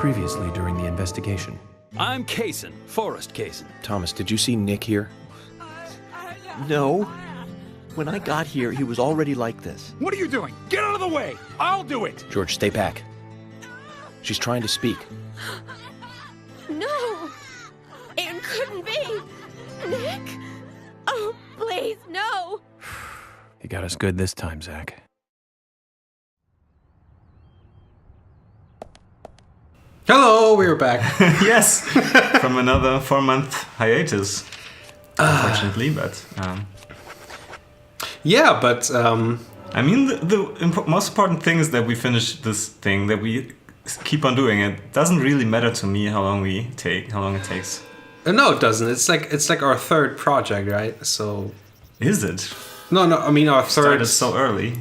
previously during the investigation? I'm Kaysen, Forrest Kaysen. Thomas, did you see Nick here? No. When I got here, he was already like this. What are you doing? Get out of the way! I'll do it! George, stay back. She's trying to speak. No! It couldn't be! Nick! Oh, please, no! You got us good this time, Zach. Hello, we're back. Yes, from another 4-month hiatus, unfortunately, but... Yeah, but... I mean, the most important thing is that we finish this thing, that we keep on doing it. It doesn't really matter to me how long it takes. No, it doesn't. It's like our third project, right? So... Is it? No, I mean our third... Started so early.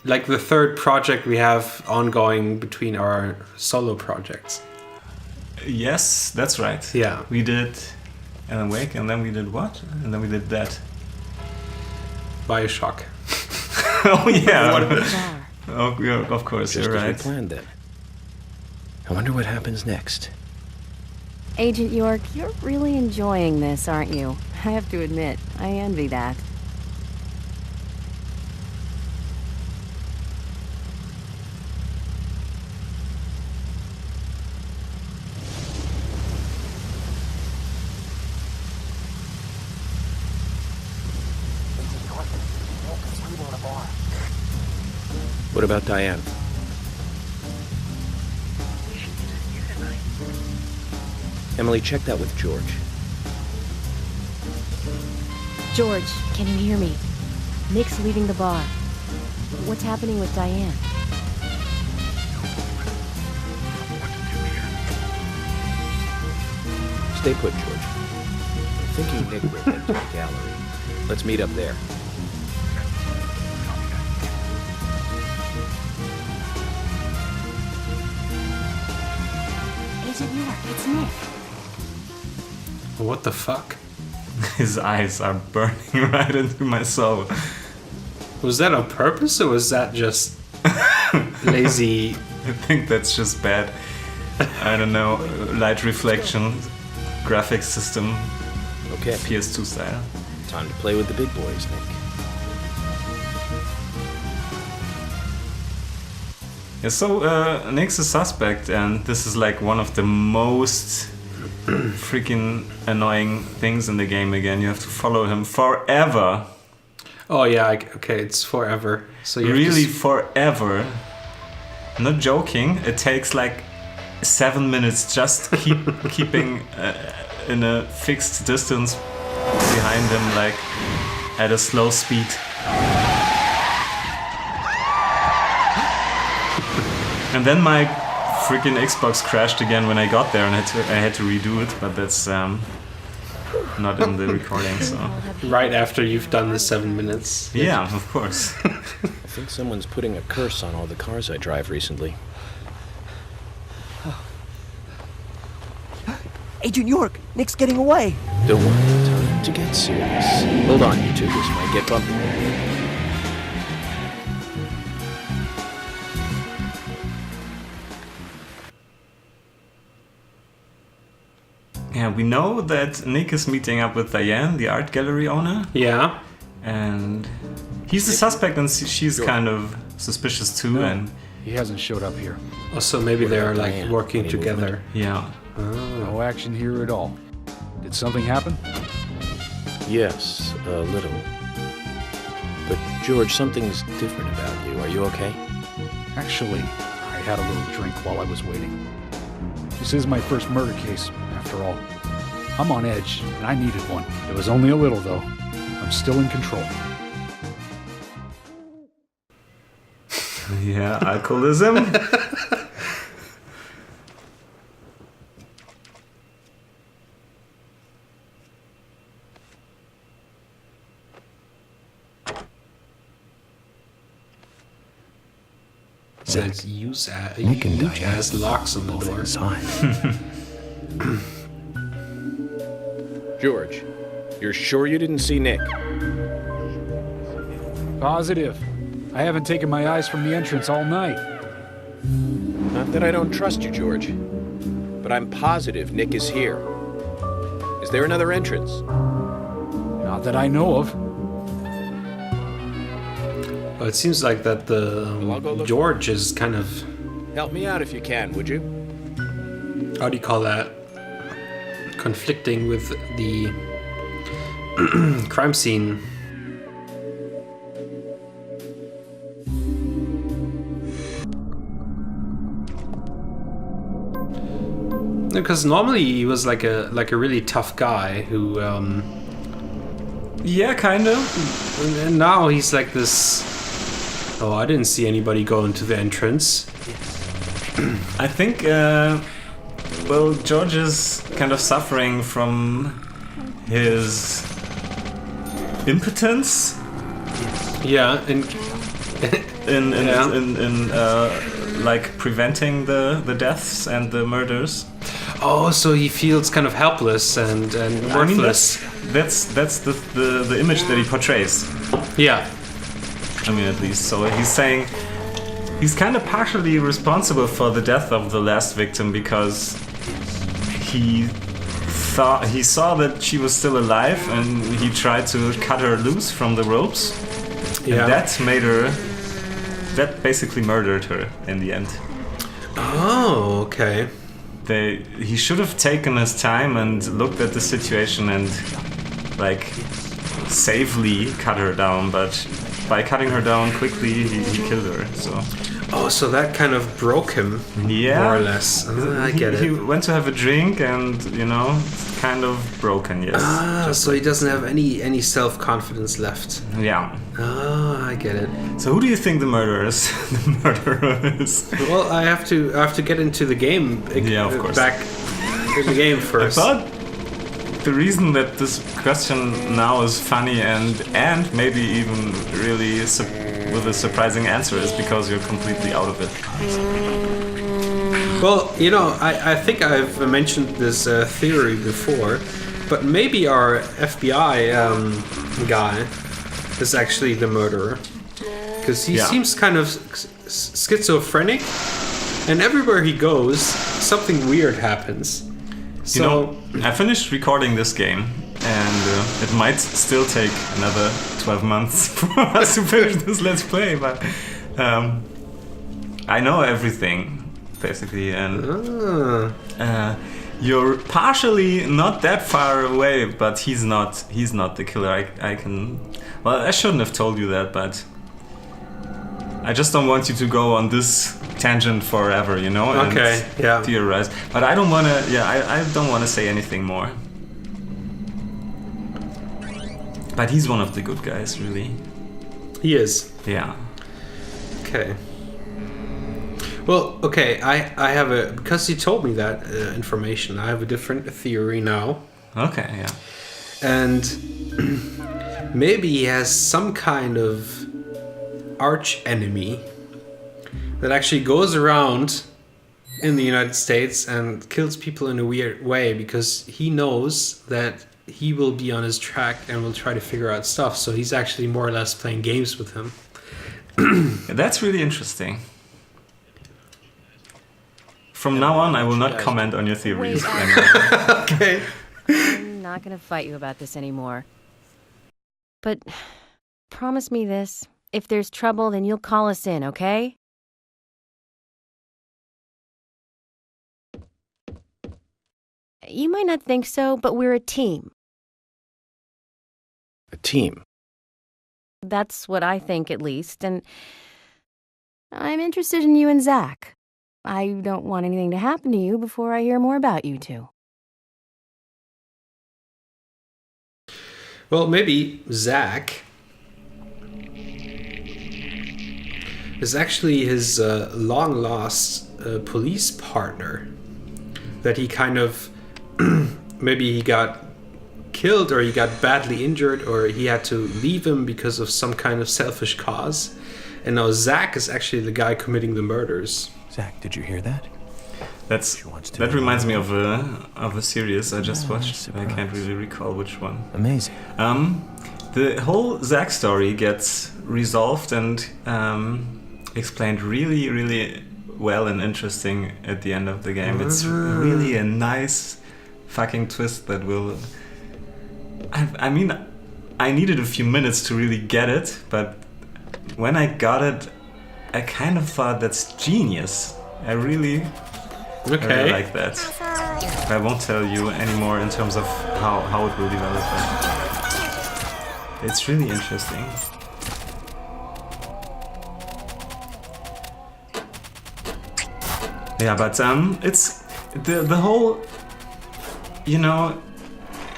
Like the third project we have ongoing between our solo projects. Yes, that's right. Yeah. We did Alan Wake, and then we did what? And then we did that. Bioshock. Oh yeah. Bizarre. Oh, yeah, of course, Just you're as we right. planned then. I wonder what happens next. Agent York, you're really enjoying this, aren't you? I have to admit, I envy that. What about Diane? Emily, check that with George. George, can you hear me? Nick's leaving the bar. What's happening with Diane? Stay put, George. I'm thinking Nick will head to the gallery. Let's meet up there. Agent York, it's Nick. What the fuck? His eyes are burning right into my soul. Was that on purpose or was that just lazy? I think that's just bad. I don't know, light reflection, graphics system, Okay, PS2 style. time to play with the big boys, Nick. Yeah, so Nick's a suspect, and this is like one of the most freaking annoying things in the game again. You have to follow him forever. Oh yeah, okay, it's forever. So you Really forever. Not joking, it takes like 7 minutes just keeping in a fixed distance behind him, like at a slow speed. And then my freaking Xbox crashed again when I got there, and I had to redo it, but that's not in the recording, so... right after you've done the 7 minutes. Yeah, of course. I think someone's putting a curse on all the cars I drive recently. Agent York, Nick's getting away. Don't worry, time to get serious. Hold on, you two, this might get bumpy. Yeah, we know that Nick is meeting up with Diane, the art gallery owner, Yeah. and he's the suspect, and she's kind of suspicious too, and He hasn't showed up here. Also, maybe they're about like Diane? working Any together. yeah. No action here at all. Did something happen? Yes, a little. But George, something's different about you. Are you okay? Actually, I had a little drink while I was waiting. This is my first murder case, after all. I'm on edge, and I needed one. It was only a little, though. I'm still in control. Yeah, alcoholism. Says use Nick and huge Diane ass locks on the both door. inside. George, you're sure you didn't see Nick? Positive. I haven't taken my eyes from the entrance all night. Not that I don't trust you, George, but I'm positive Nick is here. Is there another entrance? Not that I know of. Well, it seems like that the I'll go look. George is kind of, Help me out if you can, would you? how do you call that? Conflicting with the crime scene. Because normally he was like a really tough guy who Yeah, kind of. and now he's like this. Oh, I didn't see anybody go into the entrance. I think, well, George is kind of suffering from his impotence Yeah, and in Yeah. like preventing the deaths and the murders. oh, so he feels kind of helpless and I mean, worthless. that's the image that he portrays. Yeah. I mean, at least. So he's saying he's kind of partially responsible for the death of the last victim because he saw that she was still alive and he tried to cut her loose from the ropes. Yeah. And that basically murdered her in the end. Oh, okay. He should have taken his time and looked at the situation and like safely cut her down, but by cutting her down quickly he killed her. So Oh, so that kind of broke him, yeah, more or less. I get He it. went to have a drink and it's kind of broken. Yes. So he doesn't have any self-confidence left. Yeah. Oh, I get it. So who do you think the murderer is? The murderer is. Well, I have to get into the game. Yeah, of course. Back in the game I first. thought the reason that this question now is funny and maybe even really with a surprising answer is because you're completely out of it. Well, you know, I think I've mentioned this theory before, but maybe our FBI guy is actually the murderer. Because he seems kind of schizophrenic, and everywhere he goes, something weird happens. So, You know, I finished recording this game, and it might still take another 12 months for us to finish this Let's Play, but I know everything, basically, and you're partially not that far away, but he's not the killer. I shouldn't have told you that, but I just don't want you to go on this tangent forever, you know? And Okay, yeah. theorize. But I don't want to, I don't want to say anything more. But he's one of the good guys, really. he is. Yeah. Okay. Well, okay, I have because you told me that information, I have a different theory now. Okay, yeah. And maybe he has some kind of arch enemy that actually goes around in the United States and kills people in a weird way because he knows that he will be on his track and will try to figure out stuff. So he's actually more or less playing games with him. That's really interesting. From now on, I will not comment on your theories Wait, anymore. Okay. I'm not gonna fight you about this anymore. But promise me this. If there's trouble, then you'll call us in, okay? You might not think so, but we're a team. A team. That's what I think, at least, and I'm interested in you and Zach. I don't want anything to happen to you before I hear more about you two. Well, maybe Zach is actually his long-lost police partner that he kind of maybe he got killed or he got badly injured or he had to leave him because of some kind of selfish cause, and now Zach is actually the guy committing the murders. Zach, did you hear that? That reminds me of a series I just watched. I can't really recall which one. Amazing. The whole Zach story gets resolved and explained really, really well and interesting at the end of the game. It's really a nice fucking twist that will... I mean, I needed a few minutes to really get it, but when I got it, I kind of thought that's genius. I really like that. I won't tell you anymore in terms of how it will develop. But it's really interesting. Yeah, but it's the whole, you know,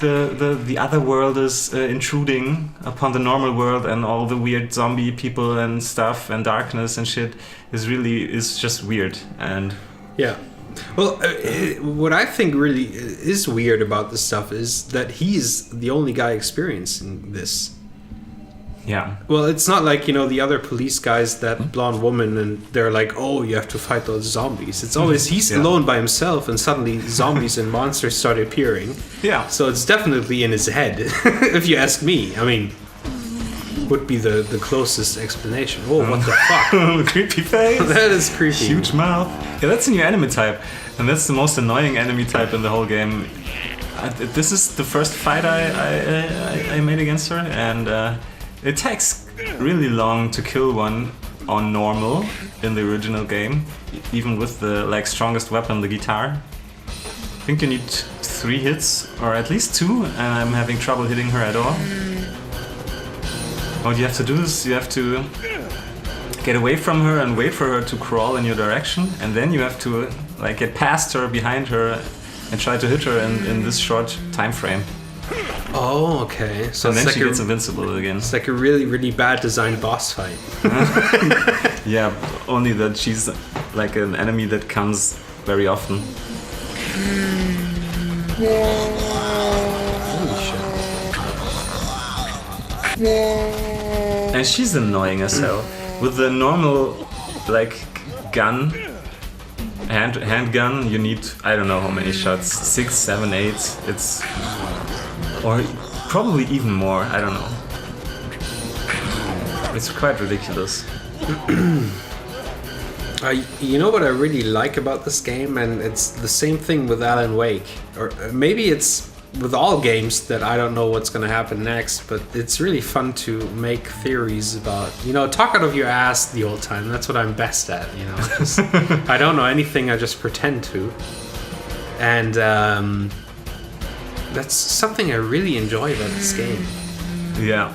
the other world is intruding upon the normal world, and all the weird zombie people and stuff and darkness and shit is just weird. And yeah. Well, what I think really is weird about this stuff is that he's the only guy experiencing this. yeah, Well, it's not like, you know, the other police guys, that blonde woman, and they're like, oh, you have to fight those zombies. It's always, he's alone by himself, and suddenly zombies and monsters start appearing. yeah. So it's definitely in his head, if you ask me. I mean, would be the closest explanation. Oh, what the fuck? Creepy face. That is creepy. Huge mouth. Yeah, that's a new enemy type, and that's the most annoying enemy type in the whole game. This is the first fight I made against her, and it takes really long to kill one on normal in the original game, even with the like strongest weapon, the guitar. I think you need 3 hits, or at least 2, and I'm having trouble hitting her at all. What you have to do is you have to get away from her and wait for her to crawl in your direction, and then you have to like get past her, behind her, and try to hit her in this short time frame. Oh, okay. So And then it's she like gets invincible again. it's like a really, really bad designed boss fight. Yeah, only that she's like an enemy that comes very often. Holy shit. And she's annoying as hell. With the normal like gun, handgun, you need I don't know how many shots, 6, 7, 8. It's or probably even more. I don't know. It's quite ridiculous. You know what I really like about this game, and it's the same thing with Alan Wake, or maybe it's with all games that I don't know what's going to happen next, but it's really fun to make theories about, you know, talk out of your ass the whole time. That's what I'm best at, you know. Just, I don't know anything, I just pretend to. And that's something I really enjoy about this game. Yeah.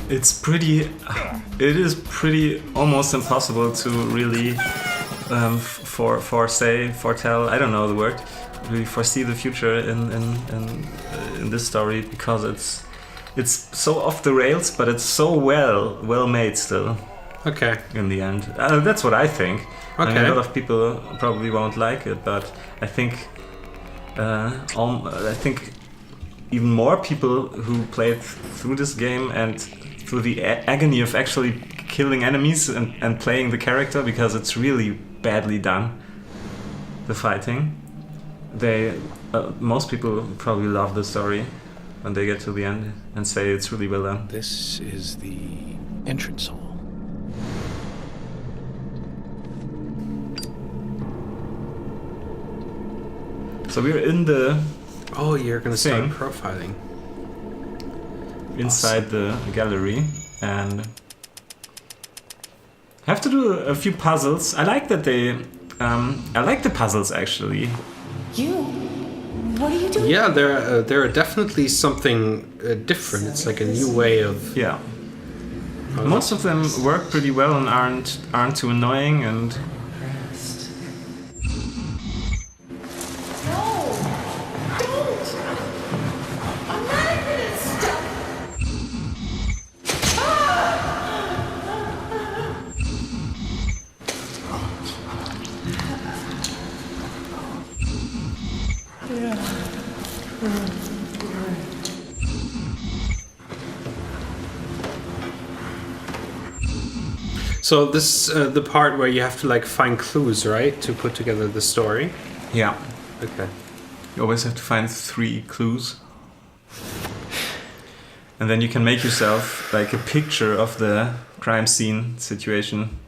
It is pretty almost impossible to really foretell, I don't know the word, really foresee the future in this story, because it's so off the rails, but it's so well made still. Okay. In the end, that's what I think. I mean, Okay. a lot of people probably won't like it, but I think even more people who played through this game and through the agony of actually killing enemies and playing the character, because it's really badly done, the fighting. Most people probably love the story when they get to the end and say it's really well done. This is the entrance hall. So we're in the Oh, you're going to start Thing. profiling. inside the gallery, and have to do a few puzzles. I like that they I like the puzzles actually. What are you doing? Yeah, there are definitely something different. It's like a new way of... Yeah, most of them work pretty well and aren't too annoying, and So this is the part where you have to like find clues, right? To put together the story. yeah, Okay. you always have to find 3 clues, and then you can make yourself like a picture of the crime scene situation.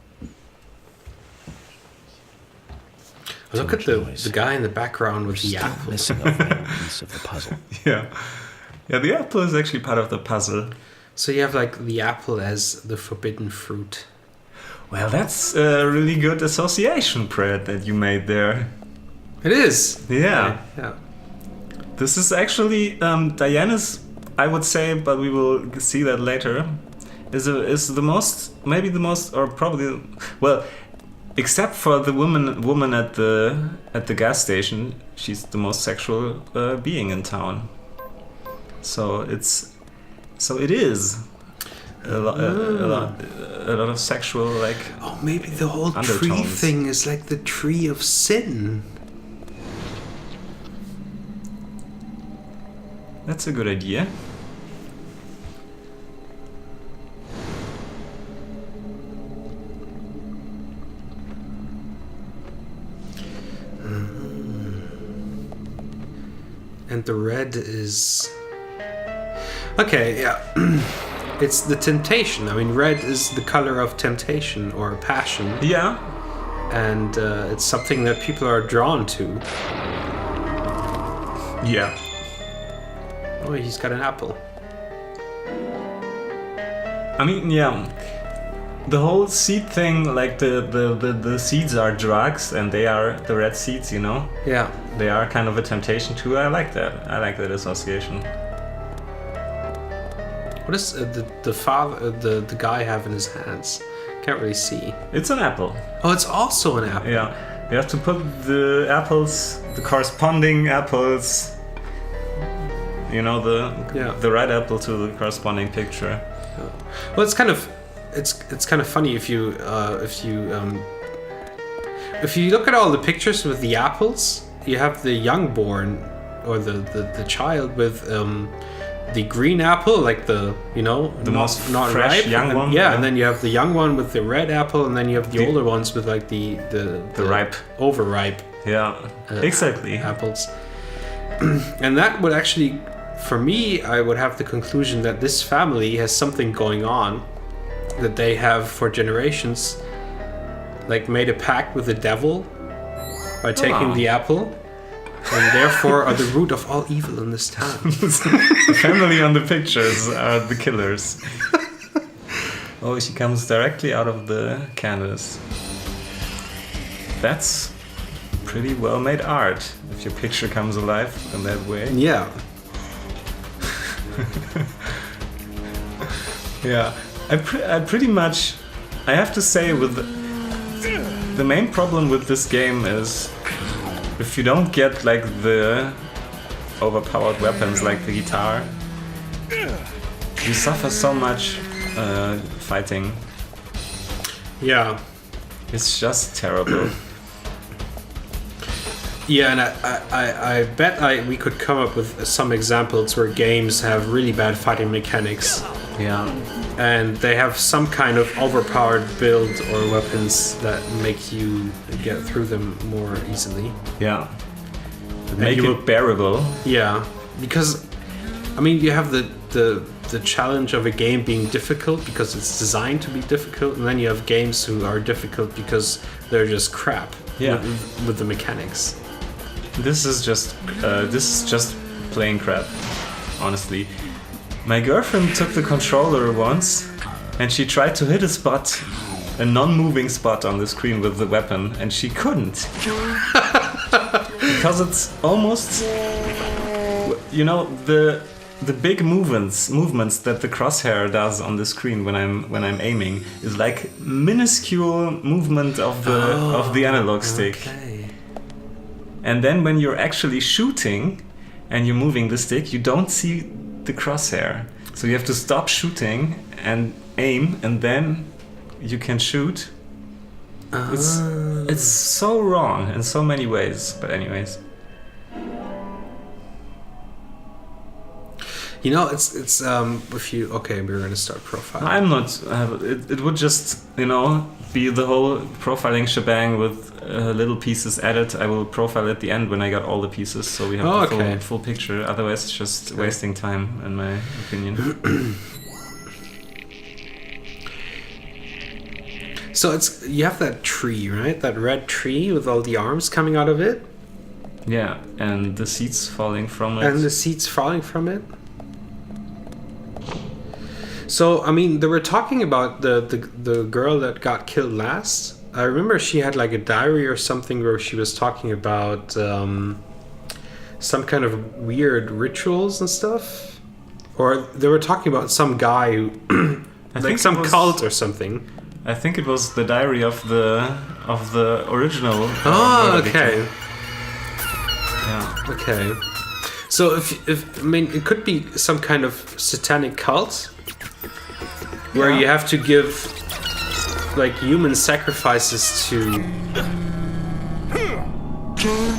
Look at the guy in the background with the Still apple. missing a vital piece of the puzzle. Yeah. Yeah, the apple is actually part of the puzzle. So you have like the apple as the forbidden fruit. Well, that's a really good association, Brad, that you made there. It is. Yeah. Yeah. This is actually Diana's, I would say, but we will see that later. Is the most, maybe the most, or probably, well, except for the woman at the gas station, she's the most sexual being in town. So it is a lot of sexual, like. Oh, maybe the whole tree undertones. thing is like the tree of sin. That's a good idea. And the red is... Okay, yeah. It's the temptation. I mean, red is the color of temptation or passion. Yeah. And it's something that people are drawn to. Yeah. Oh, he's got an apple. I mean, yeah. The whole seed thing, like the seeds are drugs and they are the red seeds, you know? Yeah. They are kind of a temptation too. I like that. I like that association. What does the guy have in his hands? Can't really see. It's an apple. Oh, it's also an apple. Yeah. You have to put the apples, the corresponding apples, you know, the red apple to the corresponding picture. Well, it's kind of funny if you look at all the pictures with the apples. You have the youngborn or the child with the green apple, like the most not fresh ripe young and, one. yeah, and then you have the young one with the red apple, and then you have the older ones with like the ripe, overripe. Yeah, exactly. Apples. And that would actually, for me, I would have the conclusion that this family has something going on, that they have for generations, like made a pact with the devil by taking the apple, and therefore are the root of all evil in this town. The family on the pictures are the killers. Oh, she comes directly out of the canvas. That's pretty well made art, if your picture comes alive in that way. Yeah. Yeah, I pretty much, I have to say, with the main problem with this game is if you don't get like the overpowered weapons like the guitar, you suffer so much fighting. Yeah. It's just terrible. Yeah, and I bet we could come up with some examples where games have really bad fighting mechanics. Yeah. And they have some kind of overpowered build or weapons that make you get through them more easily. Yeah. Make it bearable. Yeah, because I mean you have the challenge of a game being difficult because it's designed to be difficult, and then you have games who are difficult because they're just crap. Yeah. With the mechanics. This is just plain crap, honestly. My girlfriend took the controller once and she tried to hit a non-moving spot on the screen with the weapon, and she couldn't. Because it's almost, you know, the big movements that the crosshair does on the screen when I'm aiming is like minuscule movement of the analog stick. Okay. And then when you're actually shooting and you're moving the stick, you don't see the crosshair. So you have to stop shooting and aim, and then you can shoot. It's so wrong in so many ways. But anyways. You know, it's if you we're gonna start profiling. I'm not. It would just, you know, be the whole profiling shebang with little pieces added. I will profile at the end when I got all the pieces, so we have the full picture. Otherwise, it's just wasting time, in my opinion. So you have that tree, right? That red tree with all the arms coming out of it. Yeah, and the seeds falling from it. And the seeds falling from it. So, I mean, they were talking about the girl that got killed last. I remember she had like a diary or something where she was talking about some kind of weird rituals and stuff. Or they were talking about some guy who, like some cult or something. I think it was the diary of the original. Oh, okay. Yeah. Okay. So if I mean, it could be some kind of satanic cult where you have to give like human sacrifices to,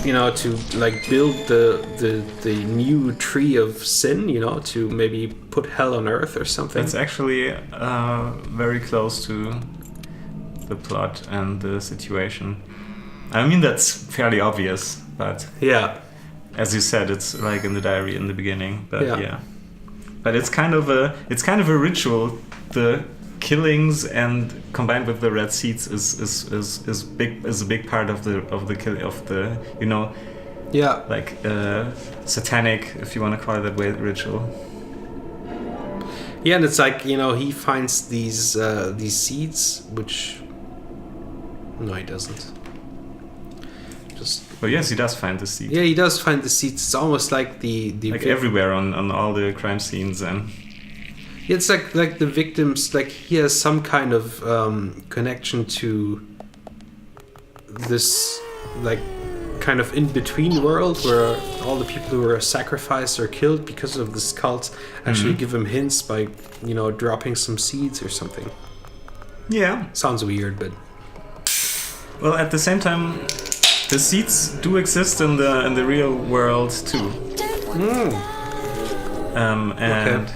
you know, to like build the new tree of sin, you know, to maybe put hell on earth or something. That's actually very close to the plot and the situation. I mean, that's fairly obvious, but yeah, as you said, it's like in the diary in the beginning. But yeah. But it's kind of a ritual. The killings and combined with the red seeds is a big part of the you know, like satanic, if you want to call it that way, ritual. Yeah, and it's like, you know, he finds these seeds, which no, he doesn't. Well, yes, he does find the seeds. Yeah, he does find the seeds. It's almost like the like everywhere on all the crime scenes. And it's like the victims, like he has some kind of connection to this like kind of in-between world where all the people who were sacrificed or killed because of this cult actually give him hints by, you know, dropping some seeds or something. Yeah. Sounds weird, but well, at the same time, the seeds do exist in the real world too. And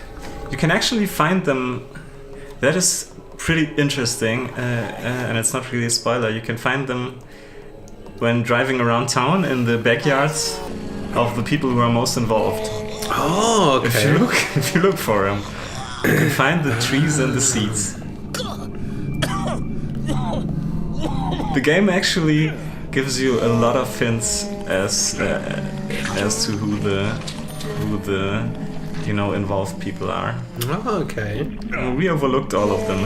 you can actually find them. That is pretty interesting, and it's not really a spoiler. You can find them when driving around town in the backyards of the people who are most involved. Oh, okay. If you look for them, you can find the trees and the seeds. The game actually gives you a lot of hints as to who the you know, involved people are. Oh, okay. We overlooked all of them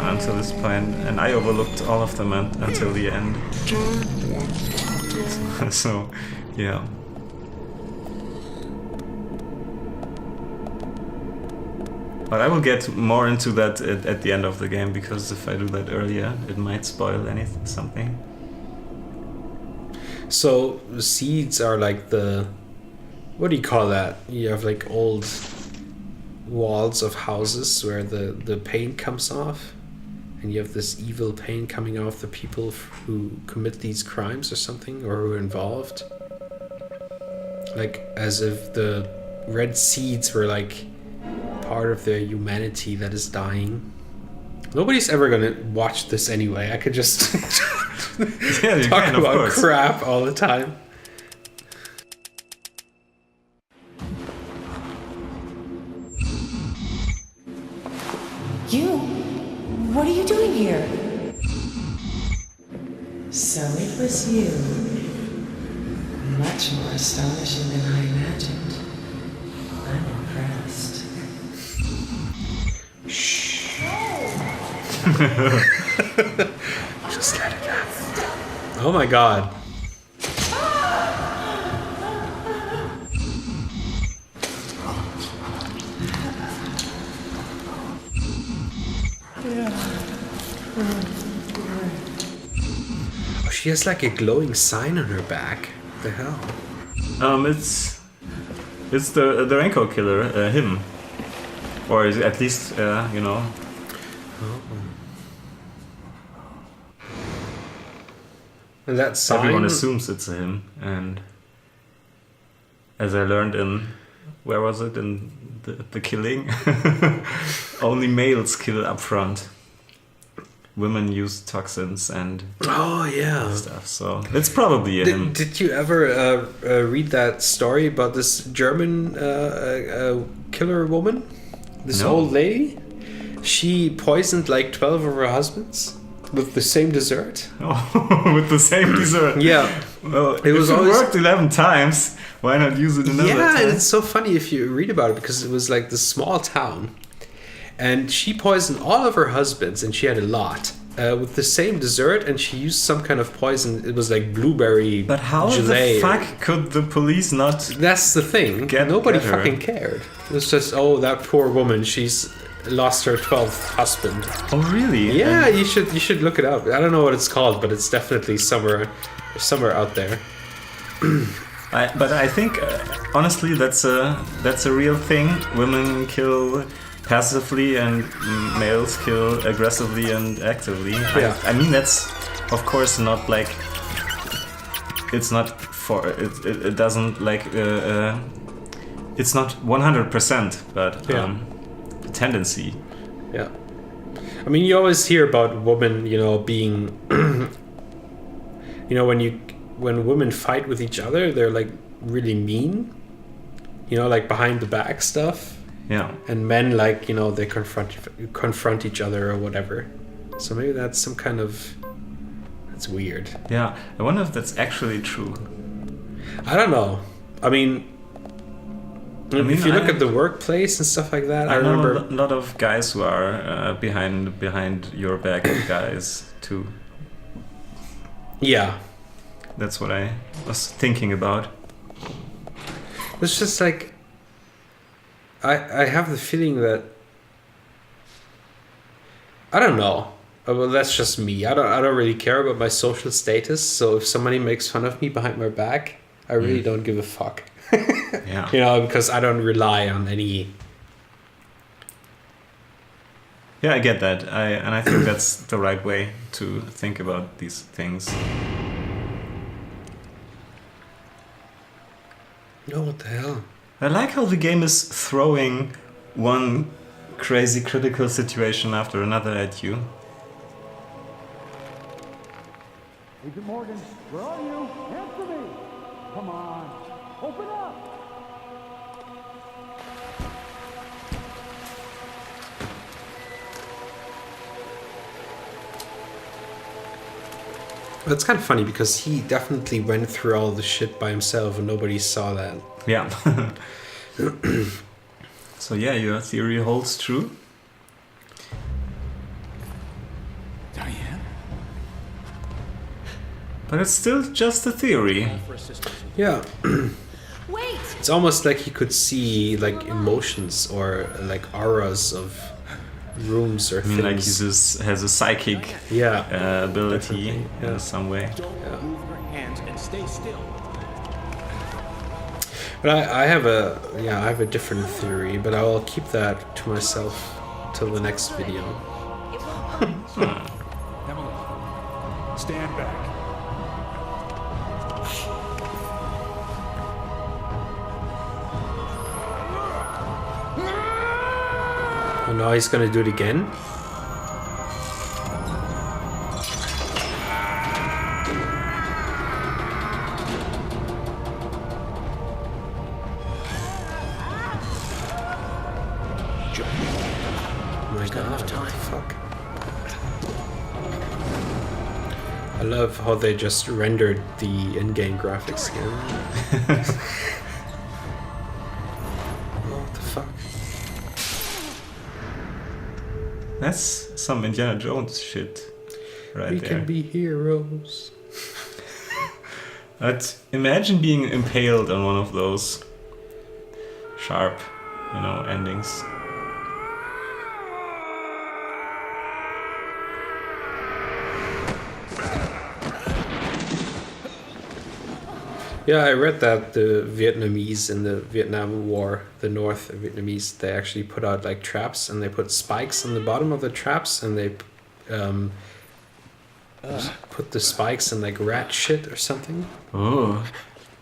until this point, and I overlooked all of them until the end. So, yeah. But I will get more into that at the end of the game, because if I do that earlier, it might spoil something. So the seeds are like what do you call that? You have like old walls of houses where the paint comes off, and you have this evil paint coming off the people who commit these crimes or something, or who are involved. Like as if the red seeds were like part of the humanity that is dying. Nobody's ever gonna watch this anyway. I could just talk about crap all the time. You? What are you doing here? So it was you. Much more astonishing than I imagined. I'm impressed. Shh. Just let it happen. Oh my god. Oh, she has like a glowing sign on her back. What the hell? It's the Renko killer, him, or is it at least you know. And that sign. Everyone assumes it's him, and as I learned in, where was it, in the killing, only males kill up front. Women use toxins and stuff, so it's probably him. Did you ever read that story about this German killer woman? This old lady? She poisoned like 12 of her husbands With the same dessert? Oh, with the same dessert. Yeah. Well, It was if it always- worked 11 times, why not use it another Yeah, time? and it's so funny if you read about it because it was like this small town, and she poisoned all of her husbands, and she had a lot with the same dessert, and she used some kind of poison. It was like blueberry But how gelée. the fuck could the police not... That's the thing. Nobody get her. fucking cared. It was just, oh, that poor woman. She's lost her 12th husband. Oh, really? Yeah, And- you should look it up. I don't know what it's called, but it's definitely somewhere out there. But I think, honestly, that's a real thing. Women kill passively and males kill aggressively and actively. Yeah. I mean, that's of course not like... It's not for... It doesn't like... it's not 100%, but Yeah. the tendency. Yeah. I mean, you always hear about women, being, when women fight with each other, they're like really mean, like behind the back stuff. Yeah. And men, like, they confront each other or whatever. So maybe that's some kind of... That's weird. Yeah. I wonder if that's actually true. I don't know. I mean, if you look I- at the workplace and stuff like that, I I know remember... a lot of guys who are behind your back guys too. Yeah. That's what I was thinking about. It's just like... I have the feeling that... I don't know. Well, that's just me. I don't really care about my social status. So if somebody makes fun of me behind my back, I really don't give a fuck. Yeah. Because I don't rely on any... Yeah, I get that. I think that's the right way to think about these things. Oh, what the hell? I like how the game is throwing one crazy critical situation after another at you. Agent Morgan, where are you? Answer me! Come on, open up! It's kind of funny because he definitely went through all the shit by himself and nobody saw that. Yeah. So yeah, your theory holds true. Diane? But it's still just a theory. Yeah. Wait! It's almost like he could see like emotions or like auras of rooms or I mean, like he things. just has a psychic Yeah. ability Definitely, yeah. in some way. But I have a different theory, but I will keep that to myself till the next video. Emily, stand back. Oh no, he's gonna do it again? Oh my god, what the fuck? I love how they just rendered the in-game graphics again. What the fuck? That's some Indiana Jones shit right We there. can be heroes. But imagine being impaled on one of those sharp, endings. Yeah, I read that the Vietnamese in the Vietnam War, the North Vietnamese, they actually put out like traps and they put spikes on the bottom of the traps and they put the spikes in like rat shit or something. Oh,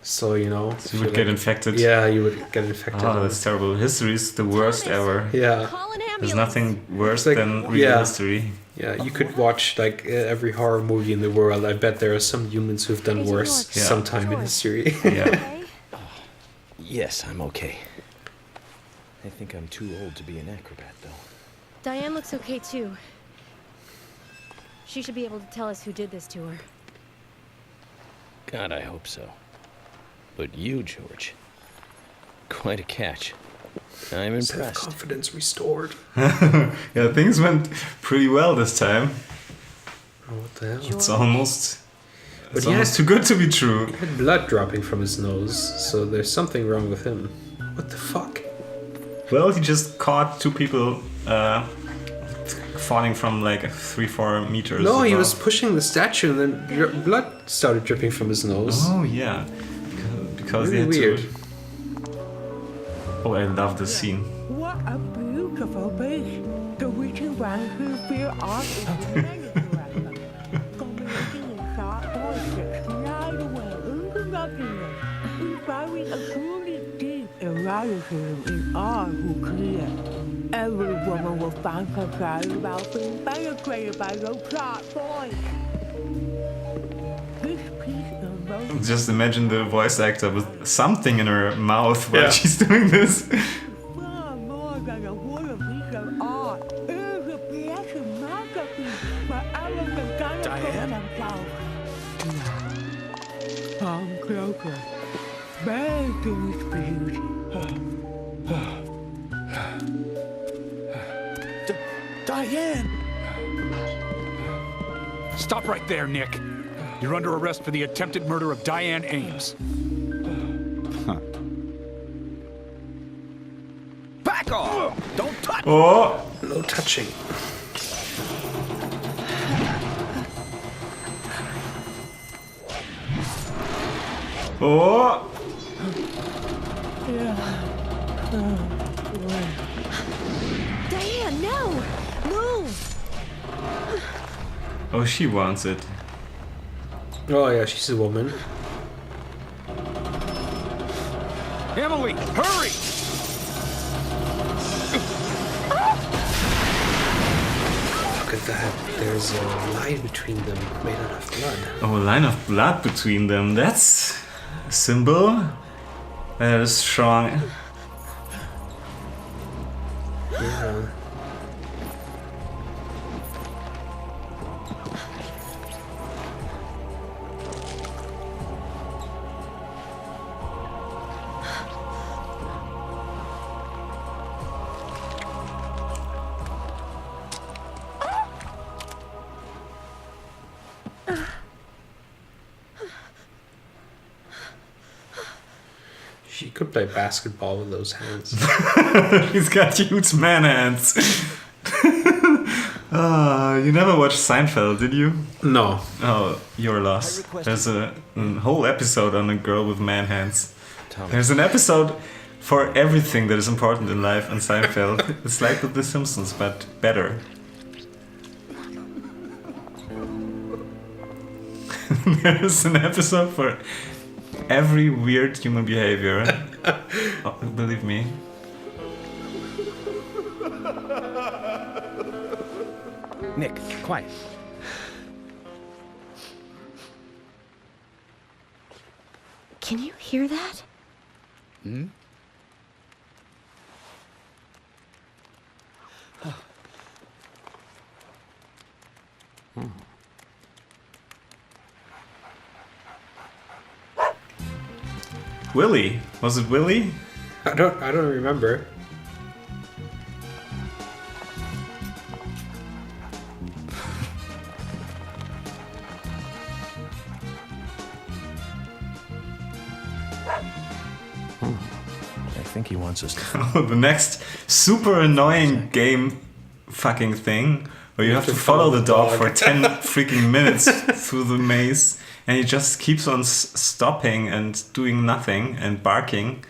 So, you if would get infected. Yeah, you would get infected. Oh, that's terrible. History is the worst ever. Yeah. Call an There's ambulance. nothing worse like- than real yeah. history. Yeah, you could watch like every horror movie in the world. I bet there are some humans who've done Agent worse George. Yeah. sometime in George. history. Yeah. Okay? Yes, I'm okay. I think I'm too old to be an acrobat, though. Diane looks okay too. She should be able to tell us who did this to her. God, I hope so. But you, George, quite a catch. I'm impressed. Confidence restored. Yeah, things went pretty well this time. Oh, what the hell? It's almost But he has too good to be true. He had blood dropping from his nose, so there's something wrong with him. What the fuck? Well, he just caught two people falling from like 3-4 meters. No, he above. was pushing the statue and then blood started dripping from his nose. Oh yeah, because Really they had weird. to. Oh, I love this scene. What a beautiful beast. The witchy one who fear art is amazing. Combinating a sharp voice that slide away into nothingness. Inspiring a truly deep eroticism in all who clear. Every woman will find herself about being penetrated by your sharp voice. This piece of emotion. Just imagine the voice actor with something in her mouth while Yeah. she's doing this. Far more than a word of visual art. It is a pleasant masterpiece by Alan Diane? themselves. Come closer. Bathe in its beauty. Diane! Stop right there, Nick. You're under arrest for the attempted murder of Diane Ames. Back off! Don't touch! Oh, No touching. oh! Diane, no! Move! Oh, she wants it. Oh yeah, she's a woman. Emily, hurry! Look at that. There's a line between them made out of blood. Oh, a line of blood between them. That's a symbol. That is strong. Yeah. She could play basketball with those hands. He's got huge man hands. You never watched Seinfeld, did you? No. Oh, you're lost. There's a whole episode on a girl with man hands. There's an episode for everything that is important in life on Seinfeld. It's like with The Simpsons, but better. There's an episode for every weird human behavior. Oh, believe me. Nick, quiet. Can you hear that? Hmm? Willie. Was it Willie? I don't remember. I think he wants us to. The next super annoying game fucking thing where you have to follow the dog for 10 freaking minutes through the maze and he just keeps on stopping and doing nothing and barking.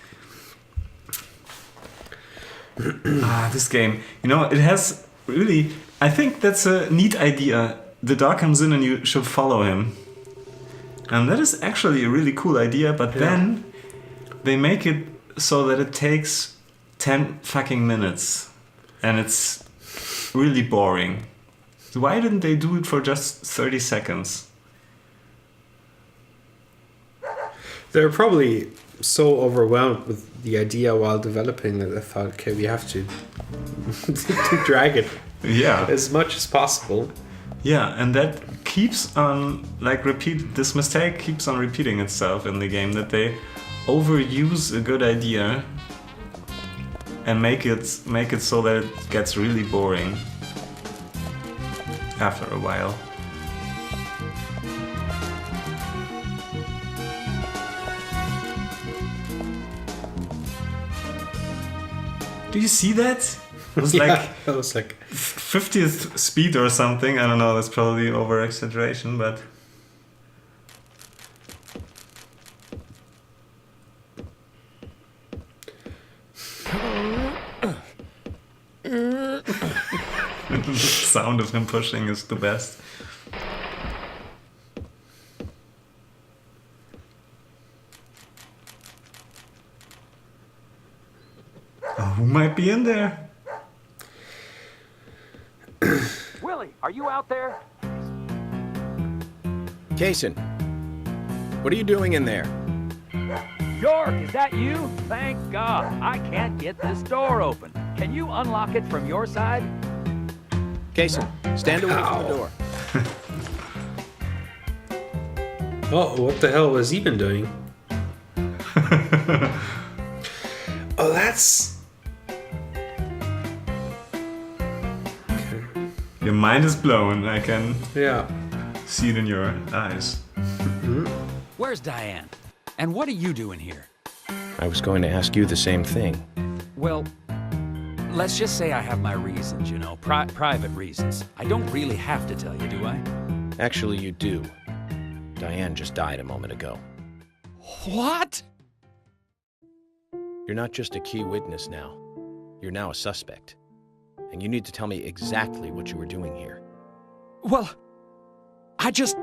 This game, you know, it has really, I think that's a neat idea. The dog comes in and you should follow him. And that is actually a really cool idea, but then they make it so that it takes 10 fucking minutes. And it's really boring. So why didn't they do it for just 30 seconds? They're probably so overwhelmed with the idea while developing that they thought, okay, we have to, to drag it Yeah. as much as possible. Yeah, and that keeps on this mistake keeps on repeating itself in the game, that they overuse a good idea and make it so that it gets really boring after a while. Do you see that? It was It was like 50th speed or something. I don't know, that's probably over exaggeration, but the sound of him pushing is the best. Who might be in there? Willie, are you out there? Kaysen, what are you doing in there? York, is that you? Thank God. I can't get this door open. Can you unlock it from your side? Kaysen, stand away from the door. Oh, what the hell has he been doing? Oh, that's... Your mind is blown. I can Yeah. see it in your eyes. Where's Diane? And what are you doing here? I was going to ask you the same thing. Well, let's just say I have my reasons, you know, private reasons. I don't really have to tell you, do I? Actually, you do. Diane just died a moment ago. What? You're not just a key witness now. You're now a suspect. And you need to tell me exactly what you were doing here. Well, I just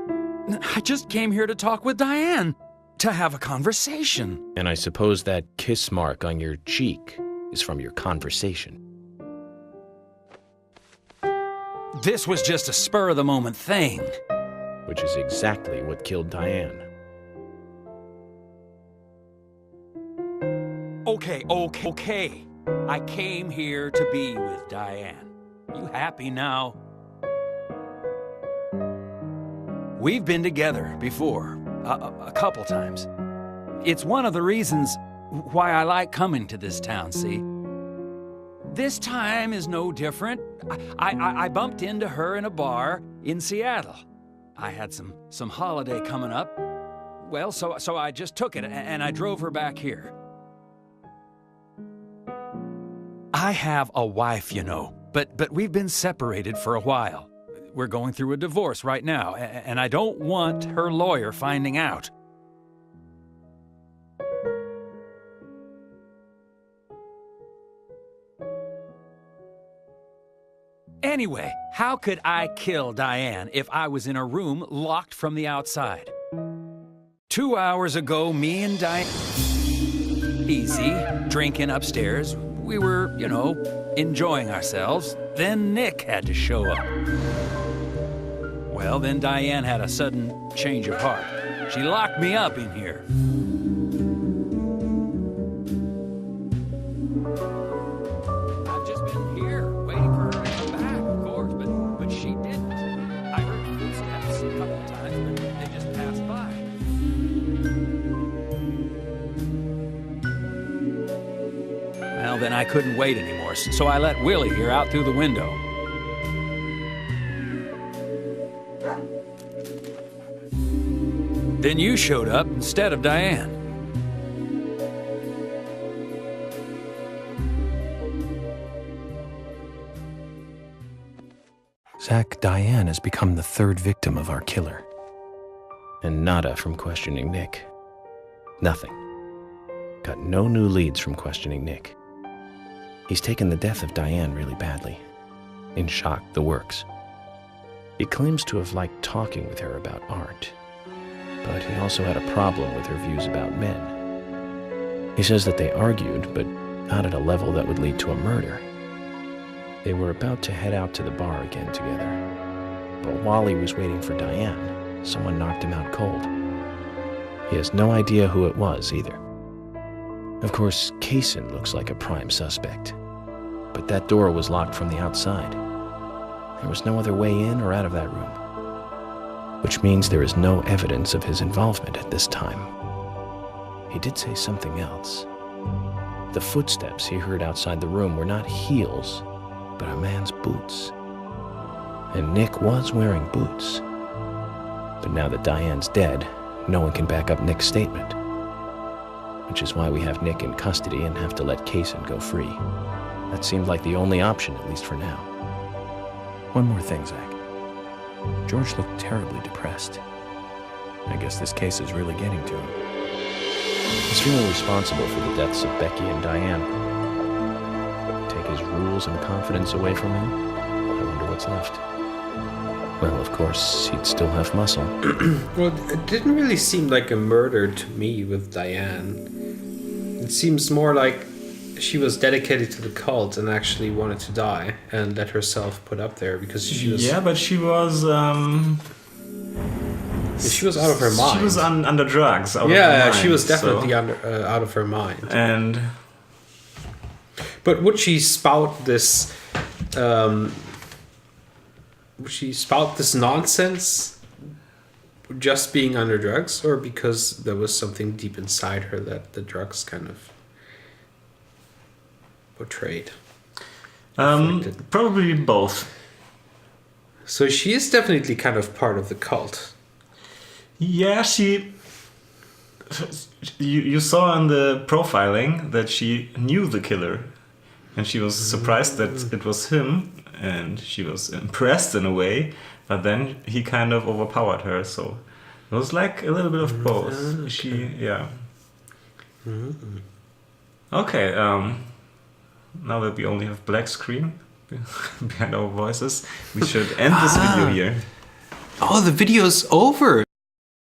came here to talk with Diane, to have a conversation. And I suppose that kiss mark on your cheek is from your conversation. This was just a spur-of-the-moment thing. Which is exactly what killed Diane. Okay. I came here to be with Diane. You happy now? We've been together before, a couple times. It's one of the reasons why I like coming to this town, see? This time is no different. I bumped into her in a bar in Seattle. I had some holiday coming up. Well, so I just took it and I drove her back here. I have a wife, you know, but we've been separated for a while. We're going through a divorce right now, and I don't want her lawyer finding out. Anyway, how could I kill Diane if I was in a room locked from the outside? 2 hours ago, me and Diane... Easy, drinking upstairs. We were, you know, enjoying ourselves. Then Nick had to show up. Well, then Diane had a sudden change of heart. She locked me up in here. I've just been here, waiting for her to come back, of course, but she didn't. I heard footsteps a couple of times, but they just passed by. Well, then I couldn't wait anymore, so I let Willie here out through the window. Then you showed up instead of Diane. Zach, Diane has become the third victim of our killer. And nada from questioning Nick. Nothing. Got no new leads from questioning Nick. He's taken the death of Diane really badly. In shock, the works. He claims to have liked talking with her about art. But he also had a problem with her views about men. He says that they argued, but not at a level that would lead to a murder. They were about to head out to the bar again together. But while he was waiting for Diane, someone knocked him out cold. He has no idea who it was either. Of course, Kaysen looks like a prime suspect. But that door was locked from the outside. There was no other way in or out of that room. Which means there is no evidence of his involvement at this time. He did say something else. The footsteps he heard outside the room were not heels, but a man's boots. And Nick was wearing boots. But now that Diane's dead, no one can back up Nick's statement. Which is why we have Nick in custody and have to let Kaysen go free. That seemed like the only option, at least for now. One more thing, Zach. George looked terribly depressed. I guess this case is really getting to him. He's feeling responsible for the deaths of Becky and Diane. Take his rules and confidence away from him? I wonder what's left. Well, of course, he'd still have muscle. Well, it didn't really seem like a murder to me with Diane. It seems more like she was dedicated to the cult and actually wanted to die and let herself put up there because she was... Yeah, but she was... she was out of her mind. She was under drugs. Out of her yeah, mind, she was definitely out of her mind. And... But would she spout this... would she spout this nonsense just being under drugs, or because there was something deep inside her that the drugs kind of portrayed? Probably both. So she is definitely kind of part of the cult. Yeah, she... You saw in the profiling that she knew the killer. And she was surprised that it was him. And she was impressed in a way. But then he kind of overpowered her. So it was like a little bit of both. Okay. She, yeah. Okay, now that we only have black screen behind our voices, we should end this video here. Oh, the video's over!